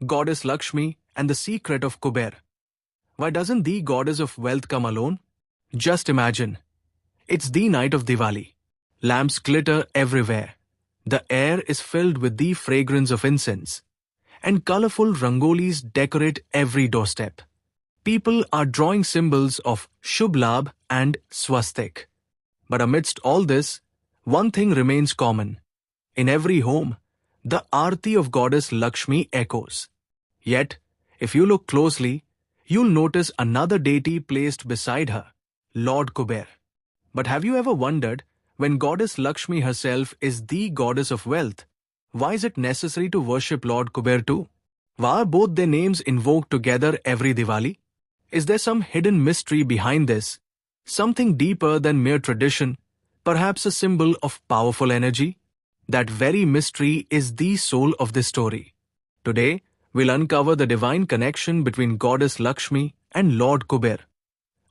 Goddess Lakshmi and the secret of Kuber. Why doesn't the goddess of wealth come alone? Just imagine. It's the night of Diwali. Lamps glitter everywhere. The air is filled with the fragrance of incense. And colorful rangolis decorate every doorstep. People are drawing symbols of Shubh Labh and Swastik. But amidst all this, one thing remains common. In every home, the Aarti of Goddess Lakshmi echoes. Yet, if you look closely, you'll notice another deity placed beside her, Lord Kuber. But have you ever wondered, when Goddess Lakshmi herself is the goddess of wealth, why is it necessary to worship Lord Kuber too? Why are both their names invoked together every Diwali? Is there some hidden mystery behind this? Something deeper than mere tradition, perhaps a symbol of powerful energy? That very mystery is the soul of this story. Today, we'll uncover the divine connection between Goddess Lakshmi and Lord Kuber.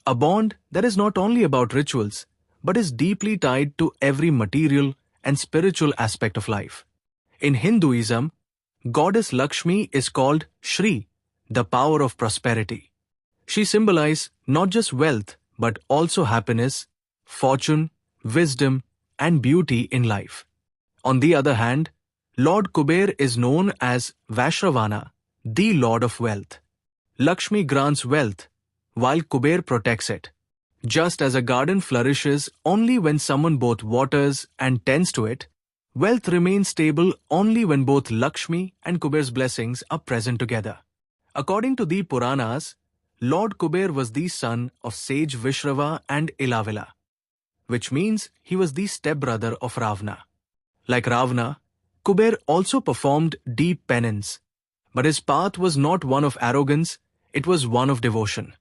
A bond that is not only about rituals, but is deeply tied to every material and spiritual aspect of life. In Hinduism, Goddess Lakshmi is called Shri, the power of prosperity. She symbolizes not just wealth, but also happiness, fortune, wisdom, and beauty in life. On the other hand, Lord Kuber is known as Vaishravana, the Lord of Wealth. Lakshmi grants wealth, while Kuber protects it. Just as a garden flourishes only when someone both waters and tends to it, wealth remains stable only when both Lakshmi and Kuber's blessings are present together. According to the Puranas, Lord Kuber was the son of sage Vishrava and Ilavila, which means he was the stepbrother of Ravana. Like Ravana, Kuber also performed deep penance, but his path was not one of arrogance, it was one of devotion.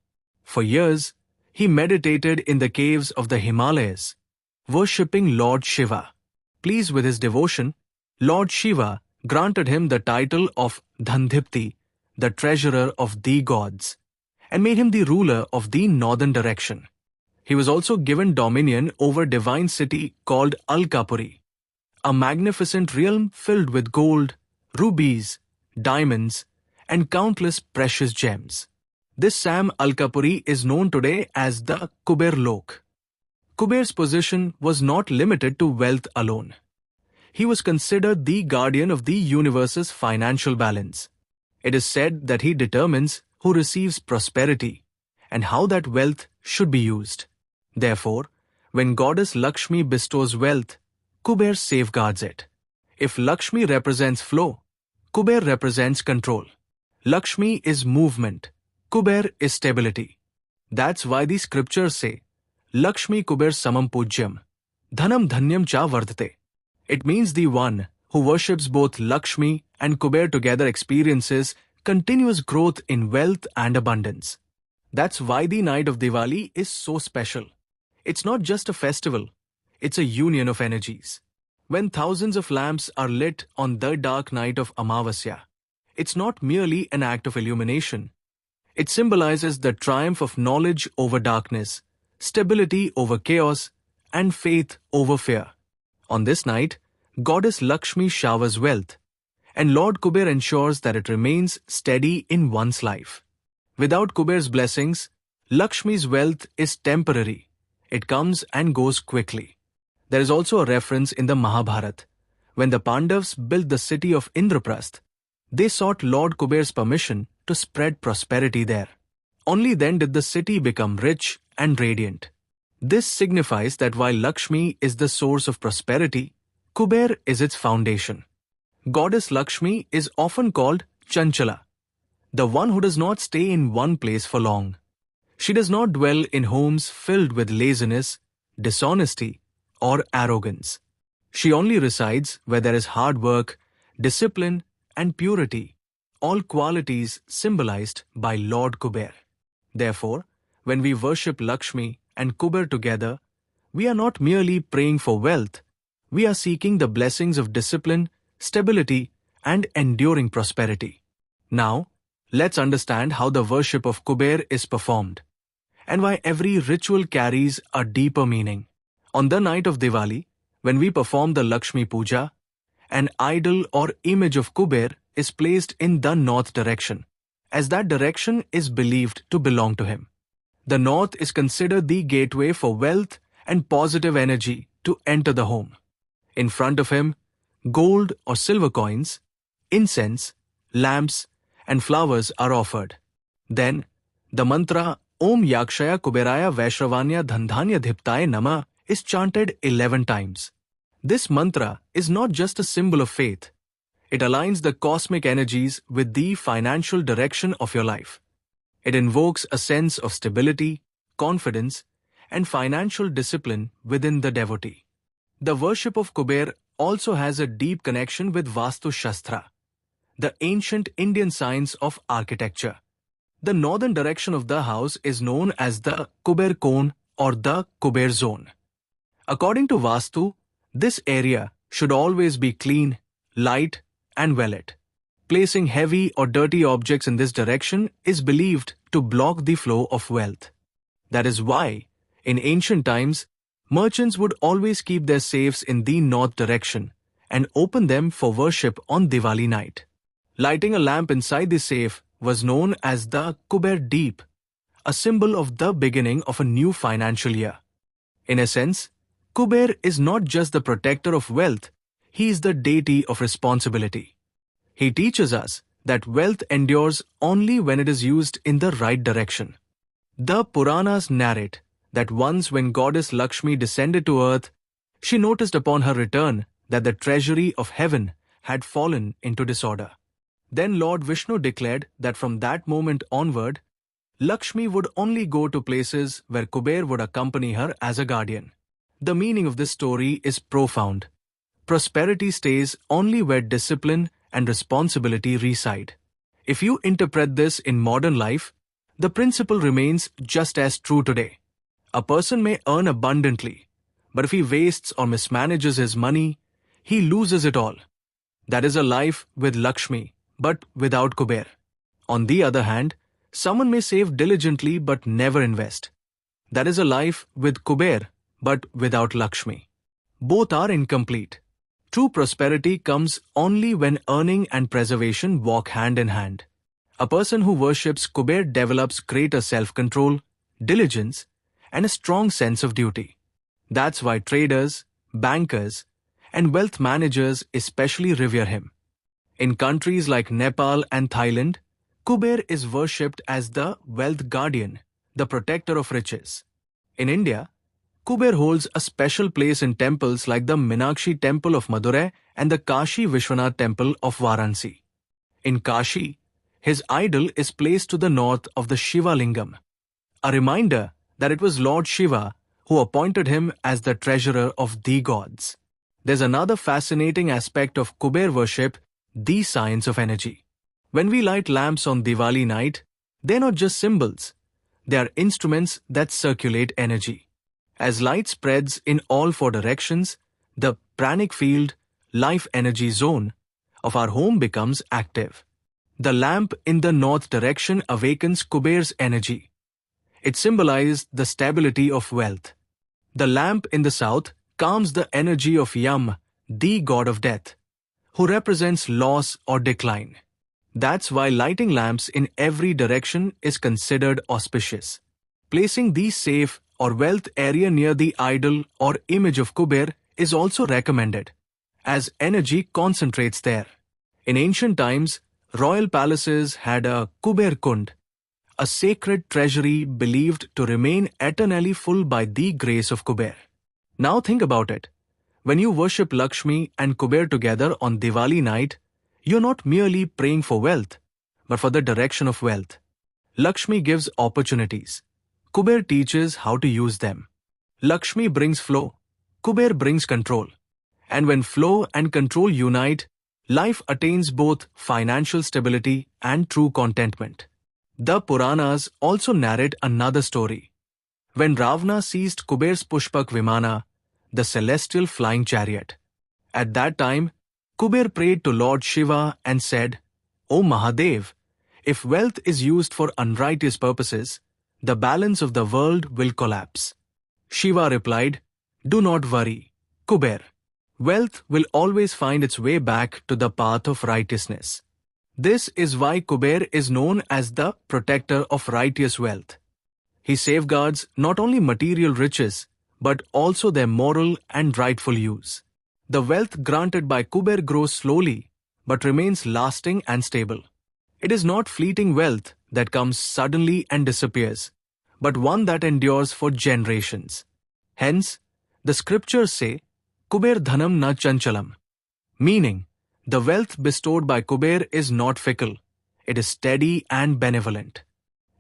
For years, he meditated in the caves of the Himalayas, worshipping Lord Shiva. Pleased with his devotion, Lord Shiva granted him the title of Dhandipti, the treasurer of the gods, and made him the ruler of the northern direction. He was also given dominion over a divine city called Alkapuri, a magnificent realm filled with gold, rubies, diamonds, and countless precious gems. This Sam Alkapuri is known today as the Kuber Lok. Kuber's position was not limited to wealth alone. He was considered the guardian of the universe's financial balance. It is said that he determines who receives prosperity and how that wealth should be used. Therefore, when Goddess Lakshmi bestows wealth, Kuber safeguards it. If Lakshmi represents flow, Kuber represents control. Lakshmi is movement, Kuber is stability. That's why the scriptures say, Lakshmi Kuber Samam Pujyam, Dhanam Dhanyam Cha Vardhate. It means the one who worships both Lakshmi and Kuber together experiences continuous growth in wealth and abundance. That's why the night of Diwali is so special. It's not just a festival, it's a union of energies. When thousands of lamps are lit on the dark night of Amavasya, it's not merely an act of illumination. It symbolizes the triumph of knowledge over darkness, stability over chaos, and faith over fear. On this night, Goddess Lakshmi showers wealth, and Lord Kuber ensures that it remains steady in one's life. Without Kuber's blessings, Lakshmi's wealth is temporary. It comes and goes quickly. There is also a reference in the Mahabharata. When the Pandavas built the city of Indraprasth, they sought Lord Kuber's permission to spread prosperity there. Only then did the city become rich and radiant. This signifies that while Lakshmi is the source of prosperity, Kuber is its foundation. Goddess Lakshmi is often called Chanchala, the one who does not stay in one place for long. She does not dwell in homes filled with laziness, dishonesty, or arrogance. She only resides where there is hard work, discipline, and purity, all qualities symbolized by Lord Kuber. Therefore, when we worship Lakshmi and Kuber together, we are not merely praying for wealth, we are seeking the blessings of discipline, stability, and enduring prosperity. Now, let's understand how the worship of Kuber is performed, and why every ritual carries a deeper meaning. On the night of Diwali, when we perform the Lakshmi Puja, an idol or image of Kuber is placed in the north direction, as that direction is believed to belong to him. The north is considered the gateway for wealth and positive energy to enter the home. In front of him, gold or silver coins, incense, lamps, and flowers are offered. Then, the mantra Om Yakshaya Kuberaya Vaishravanya Dhandhanya Dhiptaye Nama is chanted 11 times. This mantra is not just a symbol of faith. It aligns the cosmic energies with the financial direction of your life. It invokes a sense of stability, confidence, and financial discipline within the devotee. The worship of Kuber also has a deep connection with Vastu Shastra, the ancient Indian science of architecture. The northern direction of the house is known as the Kuber Cone or the Kuber Zone. According to Vastu, this area should always be clean, light, and well lit. Placing heavy or dirty objects in this direction is believed to block the flow of wealth. That is why, in ancient times, merchants would always keep their safes in the north direction and open them for worship on Diwali night. Lighting a lamp inside the safe was known as the Kuber Deep, a symbol of the beginning of a new financial year. In a sense, Kuber is not just the protector of wealth, he is the deity of responsibility. He teaches us that wealth endures only when it is used in the right direction. The Puranas narrate that once when Goddess Lakshmi descended to earth, she noticed upon her return that the treasury of heaven had fallen into disorder. Then Lord Vishnu declared that from that moment onward, Lakshmi would only go to places where Kuber would accompany her as a guardian. The meaning of this story is profound. Prosperity stays only where discipline and responsibility reside. If you interpret this in modern life, the principle remains just as true today. A person may earn abundantly, but if he wastes or mismanages his money, he loses it all. That is a life with Lakshmi, but without Kuber. On the other hand, someone may save diligently but never invest. That is a life with Kuber, but without Lakshmi. Both are incomplete. True prosperity comes only when earning and preservation walk hand in hand. A person who worships Kuber develops greater self-control, diligence, and a strong sense of duty. That's why traders, bankers, and wealth managers especially revere him. In countries like Nepal and Thailand, Kuber is worshipped as the wealth guardian, the protector of riches. In India, Kuber holds a special place in temples like the Meenakshi Temple of Madurai and the Kashi Vishwanath Temple of Varanasi. In Kashi, his idol is placed to the north of the Shiva Lingam, a reminder that it was Lord Shiva who appointed him as the treasurer of the gods. There's another fascinating aspect of Kuber worship, the science of energy. When we light lamps on Diwali night, they're not just symbols, they are instruments that circulate energy. As light spreads in all four directions, the pranic field, life energy zone, of our home becomes active. The lamp in the north direction awakens Kuber's energy. It symbolizes the stability of wealth. The lamp in the south calms the energy of Yam, the god of death, who represents loss or decline. That's why lighting lamps in every direction is considered auspicious. Placing these safe or wealth area near the idol or image of Kuber is also recommended, as energy concentrates there. In ancient times, royal palaces had a Kuber Kund, a sacred treasury believed to remain eternally full by the grace of Kuber. Now think about it. When you worship Lakshmi and Kuber together on Diwali night, you're not merely praying for wealth, but for the direction of wealth. Lakshmi gives opportunities. Kuber teaches how to use them. Lakshmi brings flow. Kuber brings control. And when flow and control unite, life attains both financial stability and true contentment. The Puranas also narrate another story. When Ravana seized Kuber's Pushpak Vimana, the celestial flying chariot. At that time, Kuber prayed to Lord Shiva and said, "O Mahadev, if wealth is used for unrighteous purposes, the balance of the world will collapse." Shiva replied, "Do not worry, Kuber. Wealth will always find its way back to the path of righteousness." This is why Kuber is known as the protector of righteous wealth. He safeguards not only material riches, but also their moral and rightful use. The wealth granted by Kuber grows slowly, but remains lasting and stable. It is not fleeting wealth that comes suddenly and disappears, but one that endures for generations. Hence, the scriptures say, Kuber dhanam na chanchalam, meaning, the wealth bestowed by Kuber is not fickle, it is steady and benevolent.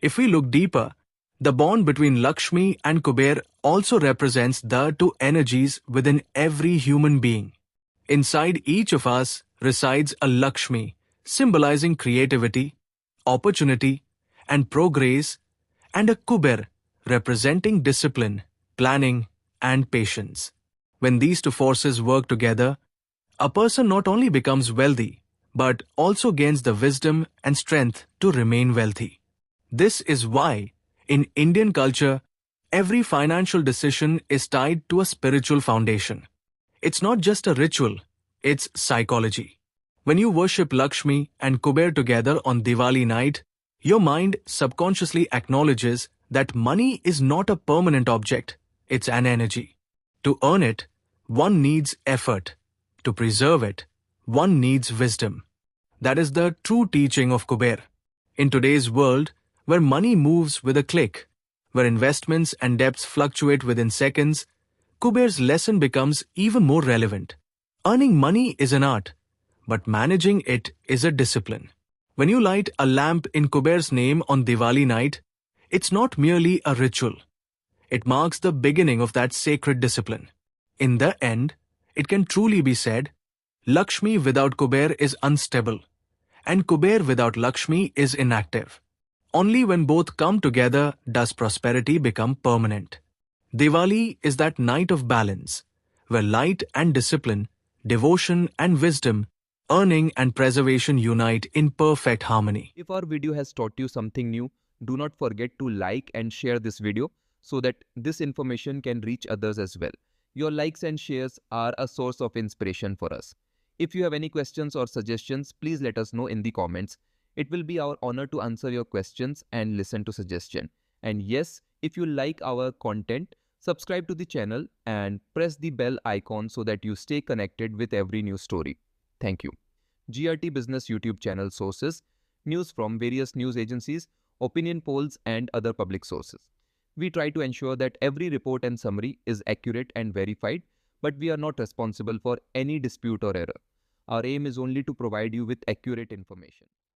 If we look deeper, the bond between Lakshmi and Kuber also represents the two energies within every human being. Inside each of us resides a Lakshmi, symbolizing creativity, opportunity, and progress, and a Kuber, representing discipline, planning, and patience. When these two forces work together, a person not only becomes wealthy, but also gains the wisdom and strength to remain wealthy. This is why, in Indian culture, every financial decision is tied to a spiritual foundation. It's not just a ritual, it's psychology. When you worship Lakshmi and Kuber together on Diwali night, your mind subconsciously acknowledges that money is not a permanent object, it's an energy. To earn it, one needs effort. To preserve it, one needs wisdom. That is the true teaching of Kuber. In today's world, where money moves with a click, where investments and debts fluctuate within seconds, Kuber's lesson becomes even more relevant. Earning money is an art, but managing it is a discipline. When you light a lamp in Kuber's name on Diwali night, it's not merely a ritual. It marks the beginning of that sacred discipline. In the end, it can truly be said, Lakshmi without Kuber is unstable, and Kuber without Lakshmi is inactive. Only when both come together does prosperity become permanent. Diwali is that night of balance, where light and discipline, devotion and wisdom, earning and preservation unite in perfect harmony. If our video has taught you something new, do not forget to like and share this video so that this information can reach others as well. Your likes and shares are a source of inspiration for us. If you have any questions or suggestions, please let us know in the comments. It will be our honor to answer your questions and listen to suggestions. And yes, if you like our content, subscribe to the channel and press the bell icon so that you stay connected with every new story. Thank you. GRT Business YouTube channel sources, news from various news agencies, opinion polls and other public sources. We try to ensure that every report and summary is accurate and verified, but we are not responsible for any dispute or error. Our aim is only to provide you with accurate information.